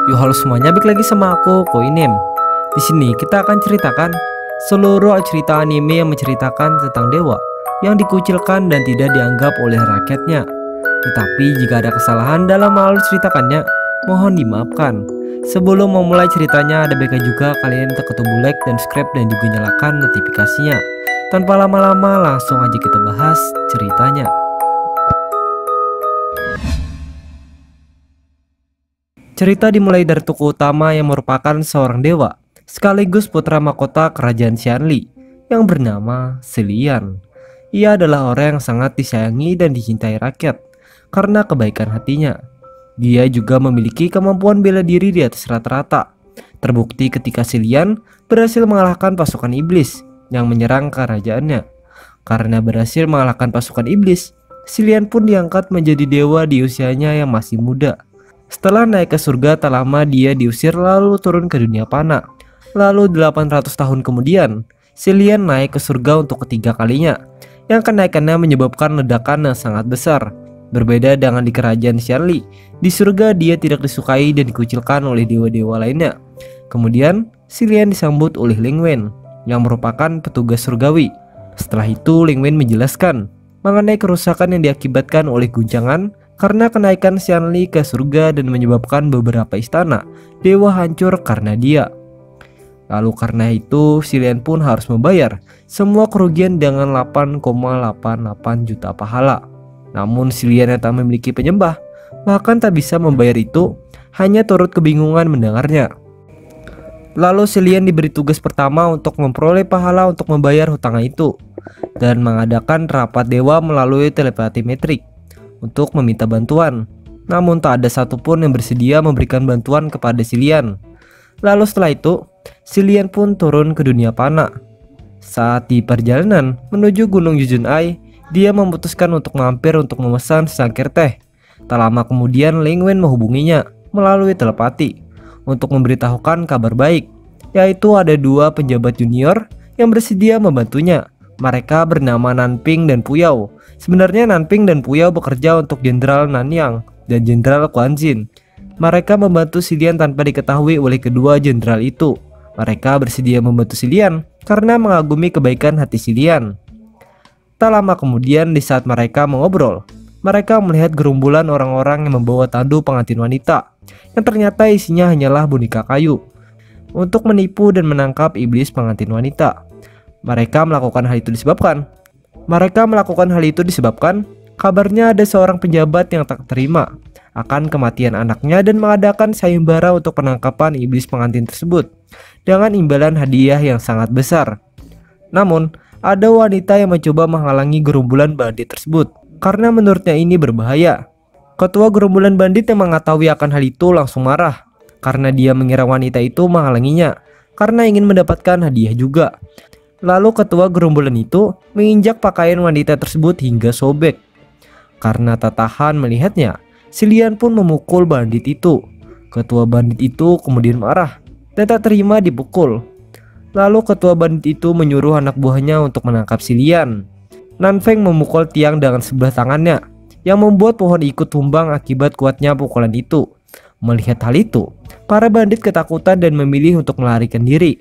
Yo halo semuanya, balik lagi sama aku Koinem. Di sini kita akan ceritakan seluruh cerita anime yang menceritakan tentang dewa yang dikucilkan dan tidak dianggap oleh rakyatnya. Tetapi jika ada kesalahan dalam alur ceritakannya, mohon dimaafkan. Sebelum memulai ceritanya, ada baiknya juga kalian tekan tombol like dan subscribe dan juga nyalakan notifikasinya. Tanpa lama-lama, langsung aja kita bahas ceritanya. Cerita dimulai dari tokoh utama yang merupakan seorang dewa, sekaligus putra mahkota kerajaan Xianli yang bernama Silian. Ia adalah orang yang sangat disayangi dan dicintai rakyat karena kebaikan hatinya. Dia juga memiliki kemampuan bela diri di atas rata-rata. Terbukti ketika Silian berhasil mengalahkan pasukan iblis yang menyerang kerajaannya. Karena berhasil mengalahkan pasukan iblis, Silian pun diangkat menjadi dewa di usianya yang masih muda. Setelah naik ke surga, tak lama dia diusir lalu turun ke dunia fana. Lalu 800 tahun kemudian, Silian naik ke surga untuk ketiga kalinya, yang kenaikannya menyebabkan ledakan yang sangat besar. Berbeda dengan di kerajaan Xianli, di surga dia tidak disukai dan dikucilkan oleh dewa-dewa lainnya. Kemudian, Silian disambut oleh Ling Wen, yang merupakan petugas surgawi. Setelah itu, Ling Wen menjelaskan mengenai kerusakan yang diakibatkan oleh guncangan karena kenaikan Xianli ke surga dan menyebabkan beberapa istana dewa hancur karena dia. Lalu karena itu Silian pun harus membayar semua kerugian dengan 8,88 juta pahala. Namun Silian yang tak memiliki penyembah bahkan tak bisa membayar itu, hanya turut kebingungan mendengarnya. Lalu Silian diberi tugas pertama untuk memperoleh pahala untuk membayar hutang itu dan mengadakan rapat dewa melalui telepati metrik untuk meminta bantuan. Namun tak ada satupun yang bersedia memberikan bantuan kepada Silian. Lalu setelah itu Silian pun turun ke dunia fana. Saat di perjalanan menuju Gunung Yuzunai, dia memutuskan untuk mampir untuk memesan secangkir teh. Tak lama kemudian Ling Wen menghubunginya melalui telepati untuk memberitahukan kabar baik, yaitu ada dua penjabat junior yang bersedia membantunya. Mereka bernama Nanping dan Puyao. Sebenarnya Nanping dan Puyao bekerja untuk Jenderal Nanyang dan Jenderal Quan Jin. Mereka membantu Silian tanpa diketahui oleh kedua jenderal itu. Mereka bersedia membantu Silian karena mengagumi kebaikan hati Silian. Tak lama kemudian, di saat mereka mengobrol, mereka melihat gerombolan orang-orang yang membawa tandu pengantin wanita yang ternyata isinya hanyalah boneka kayu untuk menipu dan menangkap iblis pengantin wanita. Mereka melakukan hal itu disebabkan kabarnya ada seorang penjabat yang tak terima akan kematian anaknya dan mengadakan sayembara untuk penangkapan iblis pengantin tersebut dengan imbalan hadiah yang sangat besar. Namun, ada wanita yang mencoba menghalangi gerombolan bandit tersebut karena menurutnya ini berbahaya. Ketua gerombolan bandit yang mengetahui akan hal itu langsung marah karena dia mengira wanita itu menghalanginya karena ingin mendapatkan hadiah juga. Lalu ketua gerombolan itu menginjak pakaian wanita tersebut hingga sobek. Karena tak tahan melihatnya, Silian pun memukul bandit itu. Ketua bandit itu kemudian marah dan tak terima dipukul. Lalu ketua bandit itu menyuruh anak buahnya untuk menangkap Silian. Nanfeng memukul tiang dengan sebelah tangannya, yang membuat pohon ikut tumbang akibat kuatnya pukulan itu. Melihat hal itu, para bandit ketakutan dan memilih untuk melarikan diri.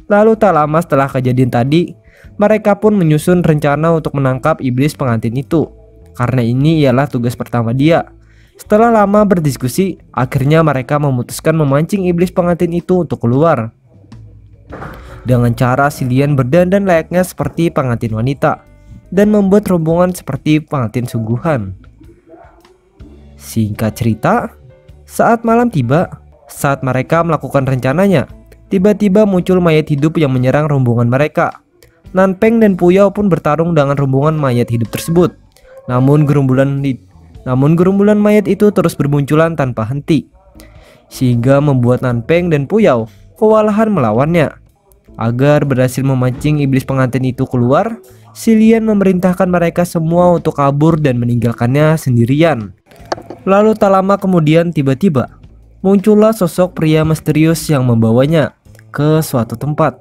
Lalu tak lama setelah kejadian tadi, mereka pun menyusun rencana untuk menangkap iblis pengantin itu, karena ini ialah tugas pertama dia. Setelah lama berdiskusi, akhirnya mereka memutuskan memancing iblis pengantin itu untuk keluar dengan cara Silian berdandan layaknya seperti pengantin wanita dan membuat rombongan seperti pengantin sungguhan. Singkat cerita, saat malam tiba, saat mereka melakukan rencananya, tiba-tiba muncul mayat hidup yang menyerang rombongan mereka. Nanpeng dan Puyao pun bertarung dengan rombongan mayat hidup tersebut. Namun gerombolan mayat itu terus bermunculan tanpa henti, sehingga membuat Nanpeng dan Puyao kewalahan melawannya. Agar berhasil memancing iblis pengantin itu keluar, Silian memerintahkan mereka semua untuk kabur dan meninggalkannya sendirian. Lalu tak lama kemudian tiba-tiba muncullah sosok pria misterius yang membawanya ke suatu tempat.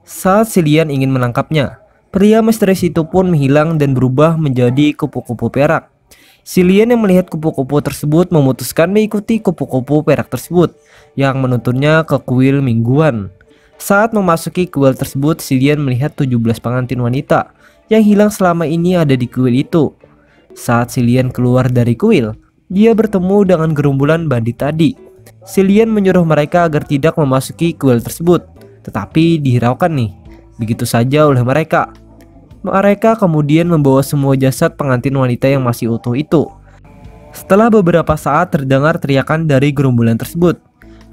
Saat Silian ingin menangkapnya, pria misterius itu pun menghilang dan berubah menjadi kupu-kupu perak Si Lian yang melihat kupu-kupu tersebut memutuskan mengikuti kupu-kupu perak tersebut yang menuntunnya ke kuil mingguan. Saat memasuki kuil tersebut, si Lian melihat 17 pengantin wanita yang hilang selama ini ada di kuil itu. Saat si Lian keluar dari kuil, dia bertemu dengan gerombolan bandit tadi. Si Lian menyuruh mereka agar tidak memasuki kuil tersebut, tetapi dihiraukan nih begitu saja oleh mereka. Mereka kemudian membawa semua jasad pengantin wanita yang masih utuh itu. Setelah beberapa saat terdengar teriakan dari gerombolan tersebut,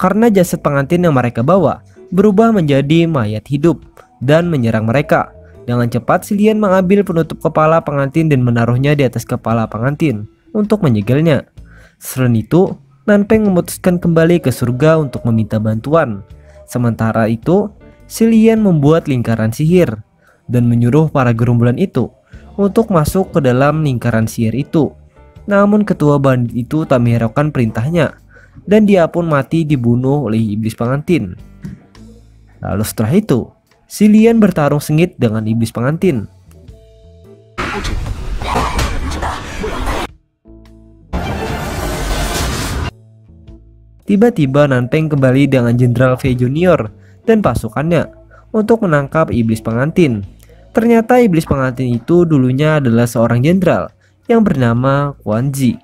karena jasad pengantin yang mereka bawa berubah menjadi mayat hidup dan menyerang mereka. Dengan cepat si Lian mengambil penutup kepala pengantin dan menaruhnya di atas kepala pengantin untuk menyegelnya. Selain itu, Nanpeng memutuskan kembali ke surga untuk meminta bantuan. Sementara itu, si Lian membuat lingkaran sihir dan menyuruh para gerombolan itu untuk masuk ke dalam lingkaran sihir itu. Namun ketua bandit itu tak menghiraukan perintahnya dan dia pun mati dibunuh oleh iblis pengantin. Lalu setelah itu, si Lian bertarung sengit dengan iblis pengantin. Tiba-tiba Nanpeng kembali dengan Jenderal Fei Junior dan pasukannya untuk menangkap iblis pengantin. Ternyata iblis pengantin itu dulunya adalah seorang jenderal yang bernama Quan Ji.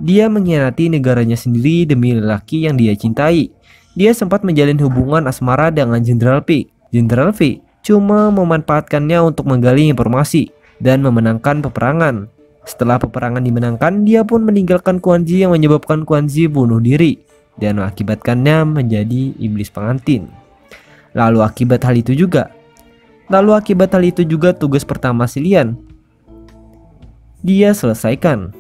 Dia mengkhianati negaranya sendiri demi lelaki yang dia cintai. Dia sempat menjalin hubungan asmara dengan Jenderal Pi. Jenderal Pi cuma memanfaatkannya untuk menggali informasi dan memenangkan peperangan. Setelah peperangan dimenangkan, dia pun meninggalkan Quan Ji yang menyebabkan Quan Ji bunuh diri dan mengakibatkannya menjadi iblis pengantin. Lalu akibat hal itu juga tugas pertama si Lian dia selesaikan.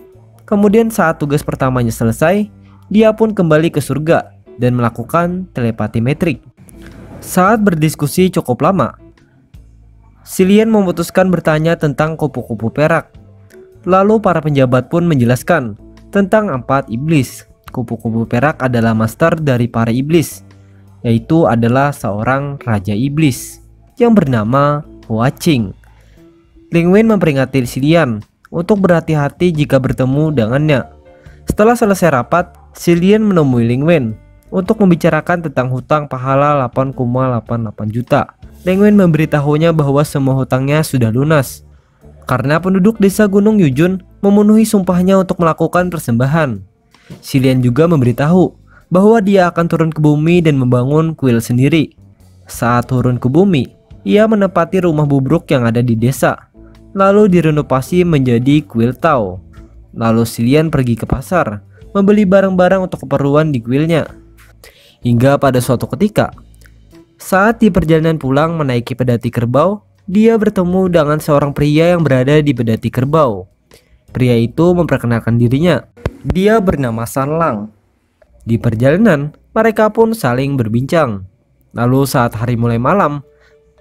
Kemudian saat tugas pertamanya selesai, dia pun kembali ke surga dan melakukan telepati metrik. Saat berdiskusi cukup lama, si Lian memutuskan bertanya tentang kupu-kupu perak. Lalu para penjabat pun menjelaskan tentang 4 iblis. Kupu-kupu perak adalah master dari para iblis, yaitu adalah seorang raja iblis yang bernama Hua Qing. Ling Wen memperingati si Lian untuk berhati-hati jika bertemu dengannya. Setelah selesai rapat, si Lian menemui Ling Wen untuk membicarakan tentang hutang pahala 8,88 juta. Ling Wen memberitahunya bahwa semua hutangnya sudah lunas karena penduduk desa Gunung Yujun memenuhi sumpahnya untuk melakukan persembahan. Si Lian juga memberitahu bahwa dia akan turun ke bumi dan membangun kuil sendiri. Saat turun ke bumi, ia menempati rumah bubruk yang ada di desa, lalu direnovasi menjadi kuil Tao. Lalu si Lian pergi ke pasar, membeli barang-barang untuk keperluan di kuilnya. Hingga pada suatu ketika, saat di perjalanan pulang menaiki pedati kerbau, dia bertemu dengan seorang pria yang berada di pedati kerbau. Pria itu memperkenalkan dirinya. Dia bernama San Lang. Di perjalanan, mereka pun saling berbincang. Lalu saat hari mulai malam,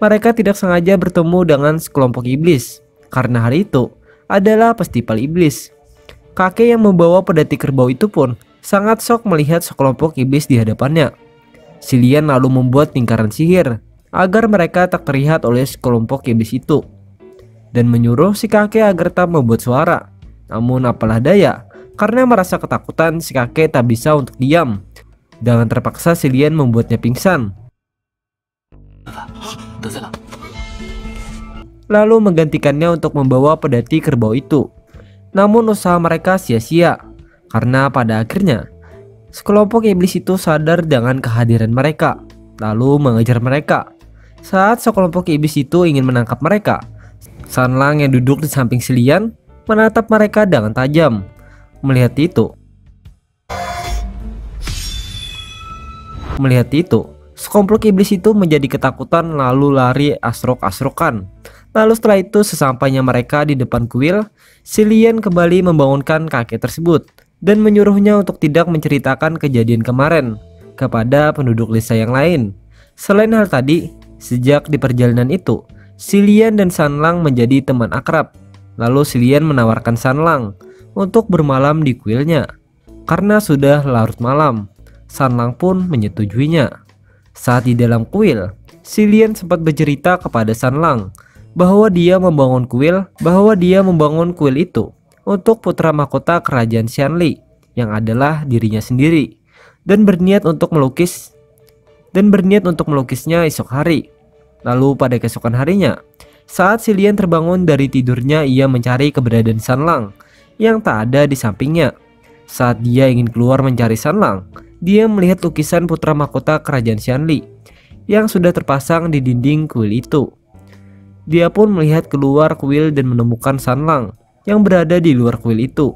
mereka tidak sengaja bertemu dengan sekelompok iblis. Karena hari itu adalah festival iblis. Kakek yang membawa pedati kerbau itu pun sangat shock melihat sekelompok iblis di hadapannya. Si Lian lalu membuat lingkaran sihir agar mereka tak terlihat oleh sekelompok iblis itu dan menyuruh si kakek agar tak membuat suara. Namun apalah daya, karena merasa ketakutan si kakek tak bisa untuk diam. Dengan terpaksa si Lian membuatnya pingsan, lalu menggantikannya untuk membawa pedati kerbau itu. Namun usaha mereka sia-sia, karena pada akhirnya sekelompok iblis itu sadar dengan kehadiran mereka, lalu mengejar mereka. Saat sekelompok iblis itu ingin menangkap mereka, San Lang yang duduk di samping si Lian menatap mereka dengan tajam. Melihat itu, sekelompok iblis itu menjadi ketakutan lalu lari asrok-asrokan. Lalu setelah itu sesampainya mereka di depan kuil, si Lian kembali membangunkan kakek tersebut dan menyuruhnya untuk tidak menceritakan kejadian kemarin kepada penduduk desa yang lain. Selain hal tadi, sejak di perjalanan itu, si Lian dan San Lang menjadi teman akrab. Lalu si Lian menawarkan San Lang untuk bermalam di kuilnya. Karena sudah larut malam, San Lang pun menyetujuinya. Saat di dalam kuil, si Lian sempat bercerita kepada San Lang bahwa dia membangun kuil itu untuk putra mahkota kerajaan Xianli yang adalah dirinya sendiri dan berniat untuk melukisnya esok hari. Lalu pada keesokan harinya, saat si Lian terbangun dari tidurnya, ia mencari keberadaan Sanlang yang tak ada di sampingnya. Saat dia ingin keluar mencari Sanlang, dia melihat lukisan putra mahkota kerajaan Xianli yang sudah terpasang di dinding kuil itu. Dia pun melihat keluar kuil dan menemukan Sanlang yang berada di luar kuil itu.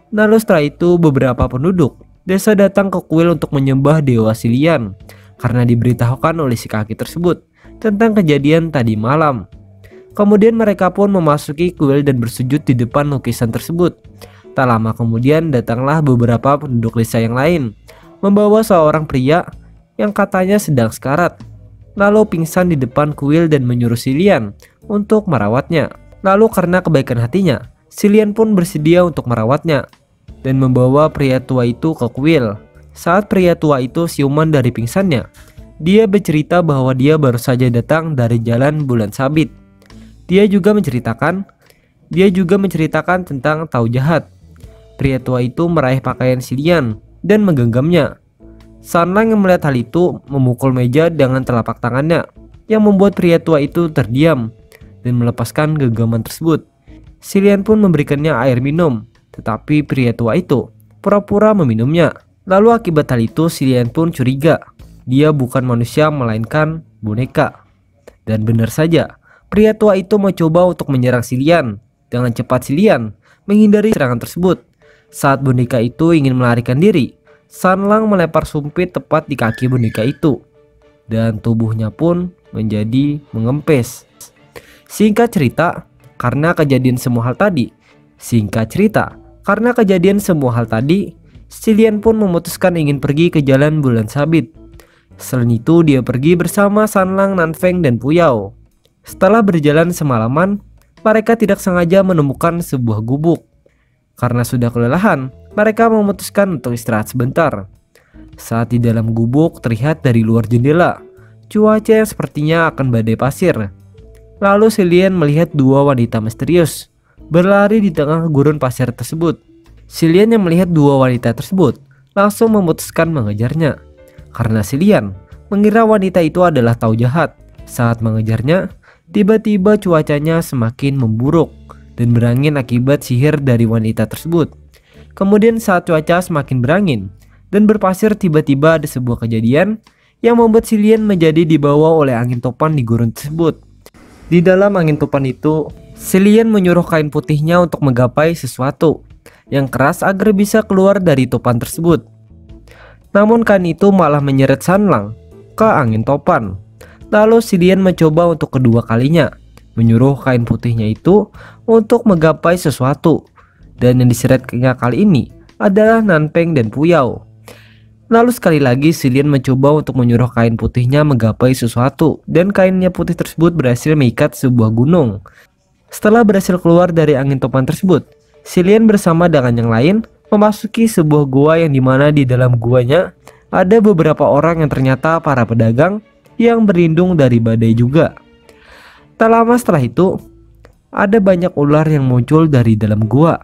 Lalu setelah itu beberapa penduduk desa datang ke kuil untuk menyembah Dewa Si Lian karena diberitahukan oleh si kaki tersebut tentang kejadian tadi malam. Kemudian mereka pun memasuki kuil dan bersujud di depan lukisan tersebut. Tak lama kemudian datanglah beberapa penduduk desa yang lain membawa seorang pria yang katanya sedang sekarat, lalu pingsan di depan kuil dan menyuruh Si Lian untuk merawatnya. Lalu karena kebaikan hatinya, Si Lian pun bersedia untuk merawatnya dan membawa pria tua itu ke kuil. Saat pria tua itu siuman dari pingsannya, dia bercerita bahwa dia baru saja datang dari jalan bulan sabit. Dia juga menceritakan tentang Tahu Jahat. Pria tua itu meraih pakaian Si Lian dan menggenggamnya. Sanlang yang melihat hal itu memukul meja dengan telapak tangannya, yang membuat pria tua itu terdiam dan melepaskan genggaman tersebut. Si Lian pun memberikannya air minum, tetapi pria tua itu pura-pura meminumnya. Lalu akibat hal itu Si Lian pun curiga dia bukan manusia melainkan boneka. Dan benar saja, pria tua itu mencoba untuk menyerang Si Lian. Dengan cepat Si Lian menghindari serangan tersebut. Saat boneka itu ingin melarikan diri, Sanlang melempar sumpit tepat di kaki boneka itu, dan tubuhnya pun menjadi mengempes. Singkat cerita, karena kejadian semua hal tadi, Si Lian pun memutuskan ingin pergi ke jalan bulan sabit. Selain itu, dia pergi bersama Sanlang, Nanfeng, dan Puyao. Setelah berjalan semalaman, mereka tidak sengaja menemukan sebuah gubuk. Karena sudah kelelahan, mereka memutuskan untuk istirahat sebentar. Saat di dalam gubuk, terlihat dari luar jendela cuaca yang sepertinya akan badai pasir. Lalu Si Lian melihat dua wanita misterius berlari di tengah gurun pasir tersebut. Si Lian yang melihat dua wanita tersebut langsung memutuskan mengejarnya, karena Si Lian mengira wanita itu adalah Tahu Jahat. Saat mengejarnya, tiba-tiba cuacanya semakin memburuk dan berangin akibat sihir dari wanita tersebut. Kemudian saat cuaca semakin berangin dan berpasir, tiba-tiba ada sebuah kejadian yang membuat Si Lian menjadi dibawa oleh angin topan di gurun tersebut. Di dalam angin topan itu, Si Lian menyuruh kain putihnya untuk menggapai sesuatu yang keras agar bisa keluar dari topan tersebut. Namun kain itu malah menyeret Sanlang ke angin topan. Lalu Si Lian mencoba untuk kedua kalinya, menyuruh kain putihnya itu untuk menggapai sesuatu, dan yang diseretnya kali ini adalah Nanfeng dan Puyao. Lalu sekali lagi Si Lian mencoba untuk menyuruh kain putihnya menggapai sesuatu, dan kainnya putih tersebut berhasil mengikat sebuah gunung. Setelah berhasil keluar dari angin topan tersebut, Si Lian bersama dengan yang lain memasuki sebuah gua yang dimana di dalam guanya ada beberapa orang yang ternyata para pedagang yang berlindung dari badai juga. Tak lama setelah itu, ada banyak ular yang muncul dari dalam gua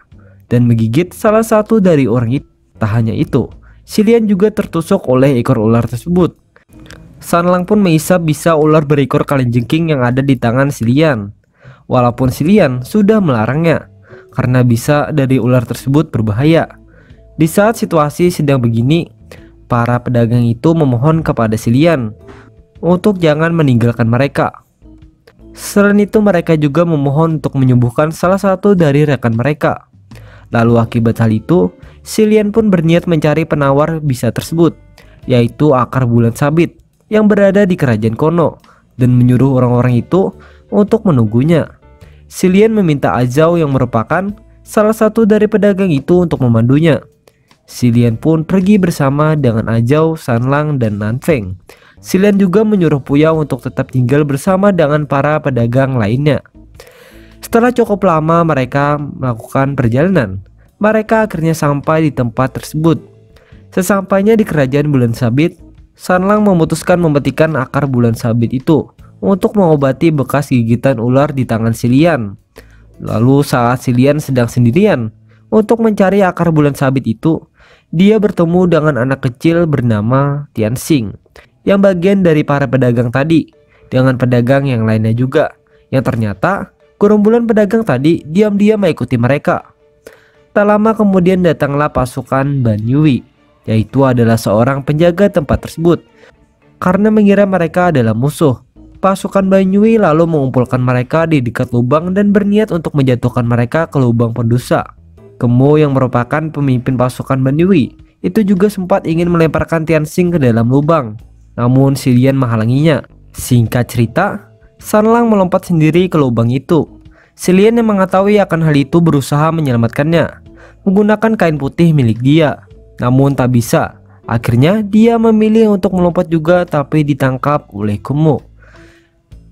dan menggigit salah satu dari orang itu. Tak hanya itu, Si Lian juga tertusuk oleh ekor ular tersebut. Sanlang pun menghisap bisa ular berekor kalajengking yang ada di tangan Si Lian. Walaupun Si Lian sudah melarangnya, karena bisa dari ular tersebut berbahaya. Di saat situasi sedang begini, para pedagang itu memohon kepada Si Lian untuk jangan meninggalkan mereka. Selain itu, mereka juga memohon untuk menyembuhkan salah satu dari rekan mereka. Lalu akibat hal itu, Si Lian pun berniat mencari penawar bisa tersebut, yaitu akar bulan sabit yang berada di kerajaan Kono, dan menyuruh orang-orang itu untuk menunggunya. Si Lian meminta Azhao yang merupakan salah satu dari pedagang itu untuk memandunya. Si Lian pun pergi bersama dengan Azhao, Sanlang, dan Nanfeng. Si Lian juga menyuruh Puyao untuk tetap tinggal bersama dengan para pedagang lainnya. Setelah cukup lama mereka melakukan perjalanan, mereka akhirnya sampai di tempat tersebut. Sesampainya di kerajaan bulan sabit, Sanlang memutuskan memetikkan akar bulan sabit itu untuk mengobati bekas gigitan ular di tangan Si Lian. Lalu saat Si Lian sedang sendirian Untuk mencari akar bulan sabit itu, dia bertemu dengan anak kecil bernama Tianxing yang bagian dari para pedagang tadi, dengan pedagang yang lainnya juga, yang ternyata gerombolan pedagang tadi diam-diam mengikuti mereka. Tak lama kemudian datanglah pasukan Ban Yui, yaitu adalah seorang penjaga tempat tersebut. Karena mengira mereka adalah musuh, pasukan Ban Yui lalu mengumpulkan mereka di dekat lubang dan berniat untuk menjatuhkan mereka ke lubang pendosa. Kemo yang merupakan pemimpin pasukan Ban Yui itu juga sempat ingin melemparkan Tianxing ke dalam lubang, namun si Lian menghalanginya. Singkat cerita, Sanlang melompat sendiri ke lubang itu. Si Lian yang mengetahui akan hal itu berusaha menyelamatkannya menggunakan kain putih milik dia, namun tak bisa. Akhirnya dia memilih untuk melompat juga, tapi ditangkap oleh Kemo.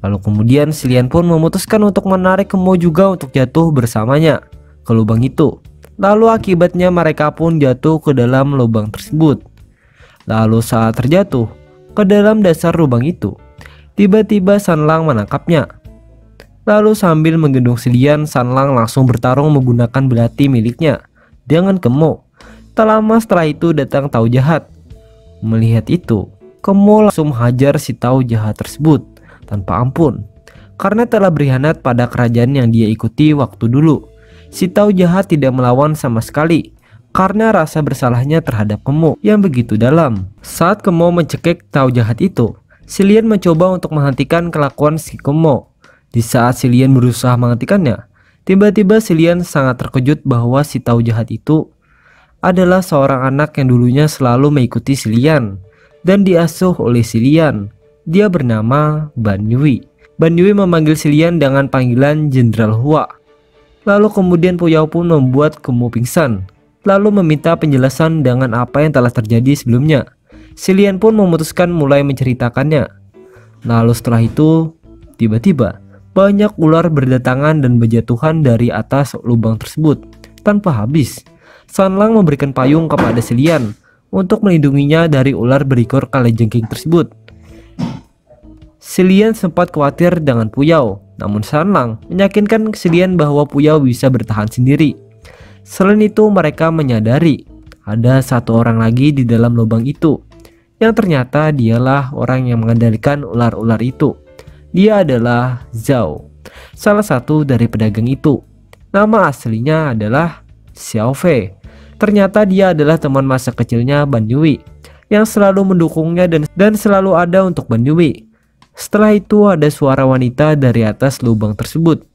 Lalu kemudian si Lian pun memutuskan untuk menarik Kemo juga untuk jatuh bersamanya ke lubang itu. Lalu akibatnya mereka pun jatuh ke dalam lubang tersebut. Lalu saat terjatuh ke dalam dasar lubang itu, tiba-tiba Sanlang menangkapnya. Lalu sambil menggendong si Lian, Sanlang langsung bertarung menggunakan belati miliknya dengan Kemo. Tak lama setelah itu datang Tao Jahat. Melihat itu, Kemo langsung menghajar si Tao Jahat tersebut tanpa ampun, karena telah berkhianat pada kerajaan yang dia ikuti waktu dulu. Si Tao Jahat tidak melawan sama sekali karena rasa bersalahnya terhadap Kemo yang begitu dalam. Saat Kemo mencekik Tao Jahat itu, si Lian mencoba untuk menghentikan kelakuan si Kemo. Di saat si Lian berusaha menghentikannya, tiba-tiba si Lian sangat terkejut bahwa si Tao Jahat itu adalah seorang anak yang dulunya selalu mengikuti si Lian dan diasuh oleh si Lian. Dia bernama Ban Yui. Ban Yui memanggil si Lian dengan panggilan Jenderal Hua. Lalu kemudian Puyao pun membuat Kemo pingsan, lalu meminta penjelasan dengan apa yang telah terjadi sebelumnya. Si Lian pun memutuskan mulai menceritakannya. Lalu setelah itu, tiba-tiba banyak ular berdatangan dan berjatuhan dari atas lubang tersebut tanpa habis. Sanlang memberikan payung kepada si Lian untuk melindunginya dari ular berikor kalajengking tersebut. Si Lian sempat khawatir dengan Puyao, namun Sanlang meyakinkan si Lian bahwa Puyao bisa bertahan sendiri. Selain itu, mereka menyadari ada satu orang lagi di dalam lubang itu, yang ternyata dialah orang yang mengendalikan ular-ular itu. Dia adalah Zhao, salah satu dari pedagang itu. Nama aslinya adalah Xiao Fei. Ternyata dia adalah teman masa kecilnya Ban Yui yang selalu mendukungnya dan selalu ada untuk Ban Yui. Setelah itu ada suara wanita dari atas lubang tersebut.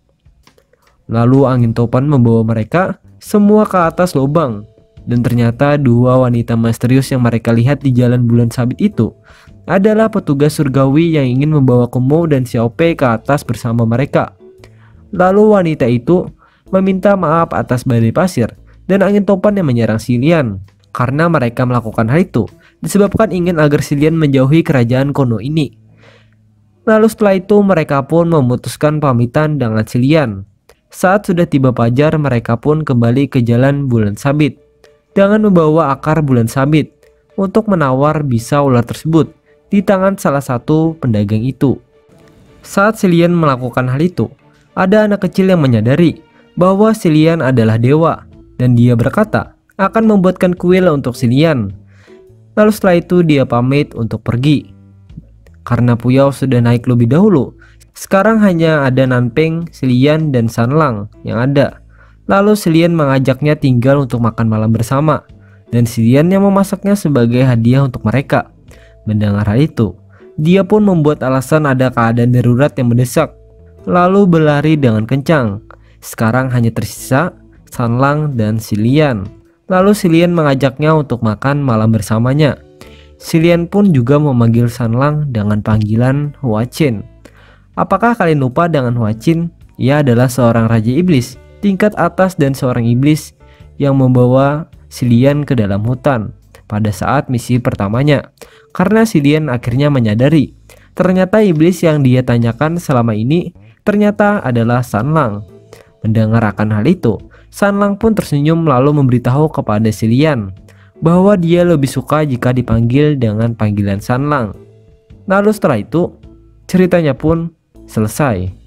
Lalu angin topan membawa mereka semua ke atas lubang. Dan ternyata dua wanita misterius yang mereka lihat di jalan bulan sabit itu adalah petugas surgawi yang ingin membawa Kemo dan Xiao Fei ke atas bersama mereka. Lalu wanita itu meminta maaf atas badai pasir dan angin topan yang menyerang si Lian. Karena mereka melakukan hal itu disebabkan ingin agar si Lian menjauhi kerajaan Konoha ini. Lalu setelah itu mereka pun memutuskan pamitan dengan si Lian. Saat sudah tiba fajar, mereka pun kembali ke jalan bulan sabit dengan membawa akar bulan sabit untuk menawar bisa ular tersebut di tangan salah satu pedagang itu. Saat si Lian melakukan hal itu, ada anak kecil yang menyadari bahwa si Lian adalah dewa dan dia berkata akan membuatkan kuil untuk si Lian. Lalu setelah itu dia pamit untuk pergi. Karena Puyao sudah naik lebih dahulu, sekarang hanya ada Nanping, si Lian, dan Sanlang yang ada. Lalu si Lian mengajaknya tinggal untuk makan malam bersama, dan si Lian yang memasaknya sebagai hadiah untuk mereka. Mendengar hal itu, dia pun membuat alasan ada keadaan darurat yang mendesak, lalu berlari dengan kencang. Sekarang hanya tersisa Sanlang dan si Lian. Lalu si Lian mengajaknya untuk makan malam bersamanya. Si Lian pun juga memanggil Sanlang dengan panggilan Hua Chen. Apakah kalian lupa dengan Hua Chen? Ia adalah seorang raja iblis tingkat atas dan seorang iblis yang membawa si Lian ke dalam hutan pada saat misi pertamanya. Karena si Lian akhirnya menyadari ternyata iblis yang dia tanyakan selama ini ternyata adalah Sanlang. Mendengar akan hal itu, Sanlang pun tersenyum lalu memberitahu kepada si Lian bahwa dia lebih suka jika dipanggil dengan panggilan Sanlang. Lalu setelah itu, ceritanya pun selesai.